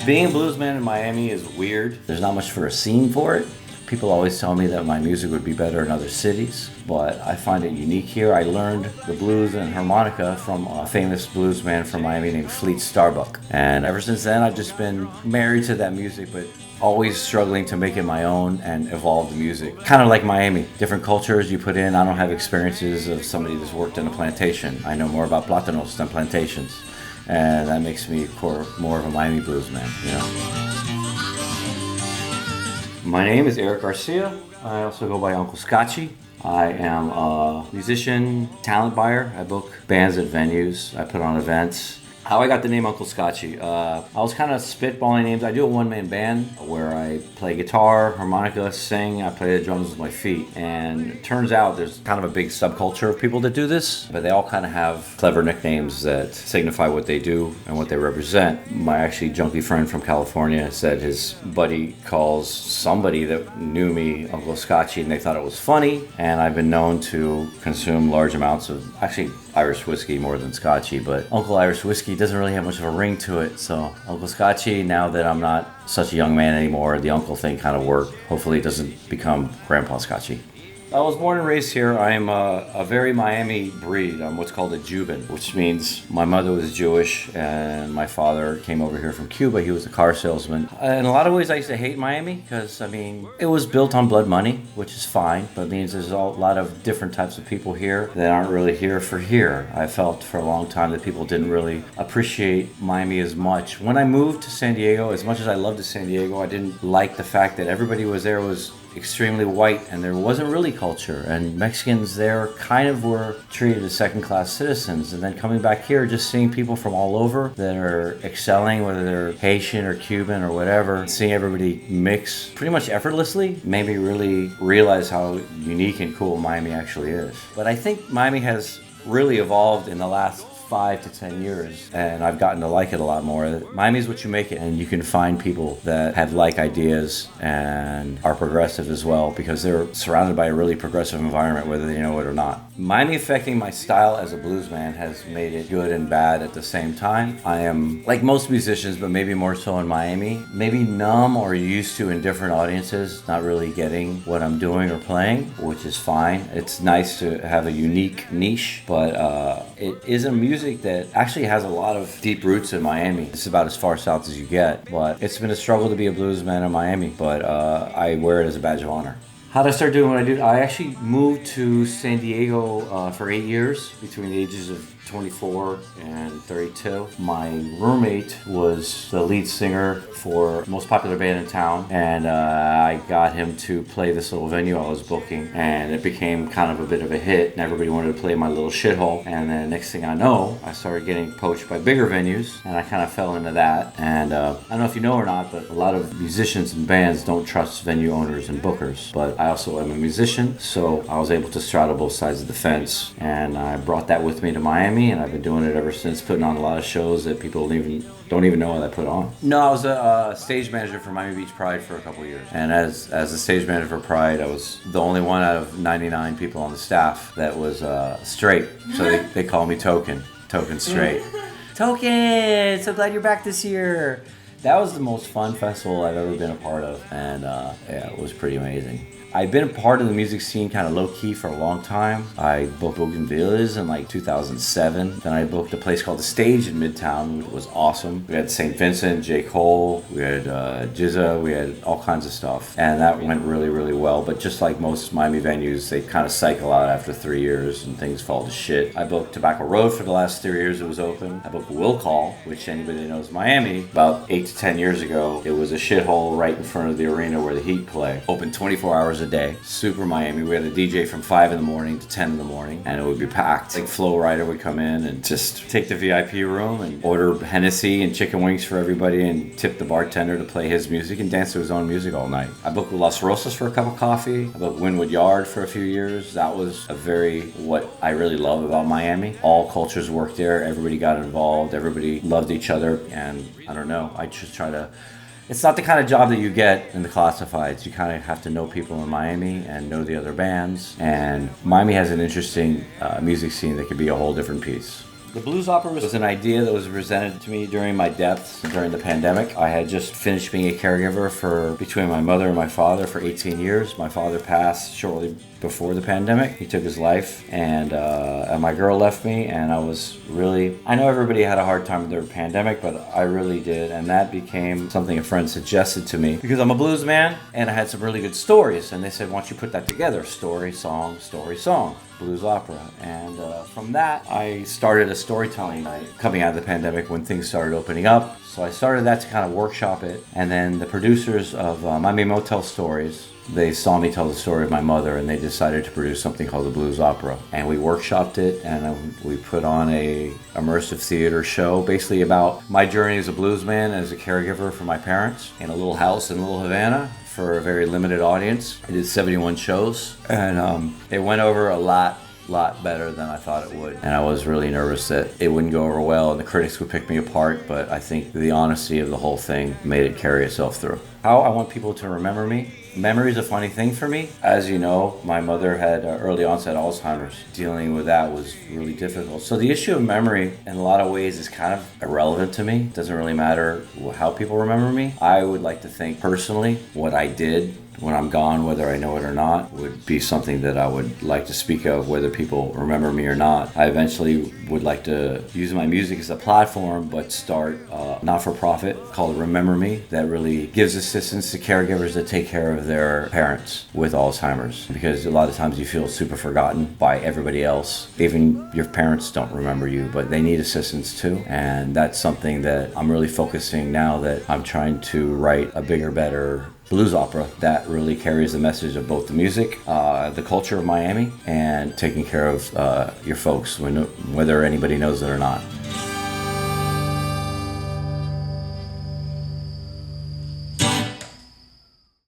Being a blues man in Miami is weird. There's not much for a scene for it. People always tell me that my music would be better in other cities, but I find it unique here. I learned the blues and harmonica from a famous blues man from Miami named Fleet Starbuck. And ever since then, I've just been married to that music, but always struggling to make it my own and evolve the music. Kind of like Miami. Different cultures you put in. I don't have experiences of somebody that's worked in a plantation. I know more about plátanos than plantations. And that makes me more of a Miami blues man, you know? My name is Eric Garcia. I also go by Uncle Scotchy. I am a musician, talent buyer. I book bands at venues. I put on events. How I got the name Uncle Scotchy. I was kind of spitballing names. I do a one-man band where I play guitar, harmonica, sing. I play the drums with my feet. And it turns out there's kind of a big subculture of people that do this, but they all kind of have clever nicknames that signify what they do and what they represent. My actually junkie friend from California said his buddy calls somebody that knew me Uncle Scotchy, and they thought it was funny. And I've been known to consume large amounts of, actually, Irish whiskey more than Scotchy, but Uncle Irish whiskey doesn't really have much of a ring to it. So Uncle Scotchy, now that I'm not such a young man anymore, the uncle thing kind of worked. Hopefully it doesn't become Grandpa Scotchy. I was born and raised here. I am a very Miami breed. I'm what's called a Cuban, which means my mother was Jewish and my father came over here from Cuba. He was a car salesman. In a lot of ways, I used to hate Miami because, I mean, it was built on blood money, which is fine, but it means there's a lot of different types of people here that aren't really here for here. I felt for a long time that people didn't really appreciate Miami as much. When I moved to San Diego, as much as I loved San Diego, I didn't like the fact that everybody was extremely white and there wasn't really culture, and Mexicans there kind of were treated as second-class citizens. And then coming back here, just seeing people from all over that are excelling, whether they're Haitian or Cuban or whatever, seeing everybody mix pretty much effortlessly made me really realize how unique and cool Miami actually is. But I think Miami has really evolved in the last 5 to 10 years, and I've gotten to like it a lot more. Miami's what you make it, and you can find people that have like ideas and are progressive as well because they're surrounded by a really progressive environment, whether they know it or not. Miami affecting my style as a blues man has made it good and bad at the same time. I am, like most musicians, but maybe more so in Miami, maybe numb or used to in different audiences, not really getting what I'm doing or playing, which is fine. It's nice to have a unique niche, but it is a music that actually has a lot of deep roots in Miami. It's about as far south as you get, but it's been a struggle to be a blues man in Miami, but I wear it as a badge of honor. How did I start doing what I do? I actually moved to San Diego for 8 years, between the ages of 24 and 32. My roommate was the lead singer for the most popular band in town, and I got him to play this little venue I was booking, and it became kind of a bit of a hit, and everybody wanted to play my little shithole. And then next thing I know, I started getting poached by bigger venues, and I kind of fell into that. And I don't know if you know or not, but a lot of musicians and bands don't trust venue owners and bookers, but I also am a musician, so I was able to straddle both sides of the fence, and I brought that with me to Miami, and I've been doing it ever since, putting on a lot of shows that people don't even know what I put on. No, I was a stage manager for Miami Beach Pride for a couple of years, and as a stage manager for Pride, I was the only one out of 99 people on the staff that was straight, so they call me Token Straight. Token, so glad you're back this year. That was the most fun festival I've ever been a part of, and yeah, it was pretty amazing. I've been a part of the music scene kind of low-key for a long time. I booked Bougainvilleas in like 2007. Then I booked a place called The Stage in Midtown. It was awesome. We had St. Vincent, J. Cole, we had Jizza, we had all kinds of stuff. And that went really, really well. But just like most Miami venues, they kind of cycle out after 3 years and things fall to shit. I booked Tobacco Road for the last 3 years it was open. I booked Will Call, which anybody that knows Miami, about 8 to 10 years ago. It was a shithole right in front of the arena where the Heat play. Open 24 hours a day. Super Miami. We had a DJ from 5 in the morning to 10 in the morning, and it would be packed. Like Flo Rida would come in and just take the VIP room and order Hennessy and chicken wings for everybody and tip the bartender to play his music and dance to his own music all night. I booked Las Rosas for a cup of coffee. I booked Wynwood Yard for a few years. That was what I really love about Miami. All cultures worked there. Everybody got involved. Everybody loved each other. And I don't know, I just try to... It's not the kind of job that you get in the classifieds. You kind of have to know people in Miami and know the other bands. And Miami has an interesting music scene that could be a whole different piece. The blues opera was an idea that was presented to me during my depths during the pandemic. I had just finished being a caregiver for between my mother and my father for 18 years. My father passed shortly before the pandemic. He took his life, and my girl left me, and I know everybody had a hard time with their pandemic, but I really did, and that became something a friend suggested to me because I'm a blues man and I had some really good stories, and they said, why don't you put that together? Story, song, blues opera. And from that, I started a storytelling night coming out of the pandemic when things started opening up. So I started that to kind of workshop it, and then the producers of Miami Motel Stories, they saw me tell the story of my mother, and they decided to produce something called the Blues Opera. And we workshopped it, and we put on a immersive theater show, basically about my journey as a blues man, as a caregiver for my parents, in a little house in Little Havana for a very limited audience. I did 71 shows, and it went over a lot better than I thought it would. And I was really nervous that it wouldn't go over well and the critics would pick me apart, but I think the honesty of the whole thing made it carry itself through. How I want people to remember me. Memory is a funny thing for me. As you know, my mother had early onset Alzheimer's. Dealing with that was really difficult. So the issue of memory in a lot of ways is kind of irrelevant to me. It doesn't really matter how people remember me. I would like to think personally what I did when I'm gone, whether I know it or not, would be something that I would like to speak of, whether people remember me or not. I eventually would like to use my music as a platform, but start a not-for-profit called Remember Me that really gives assistance to caregivers that take care of their parents with Alzheimer's. Because a lot of times you feel super forgotten by everybody else. Even your parents don't remember you, but they need assistance too. And that's something that I'm really focusing now that I'm trying to write a bigger, better blues opera that really carries the message of both the music, the culture of Miami, and taking care of your folks, whether anybody knows it or not.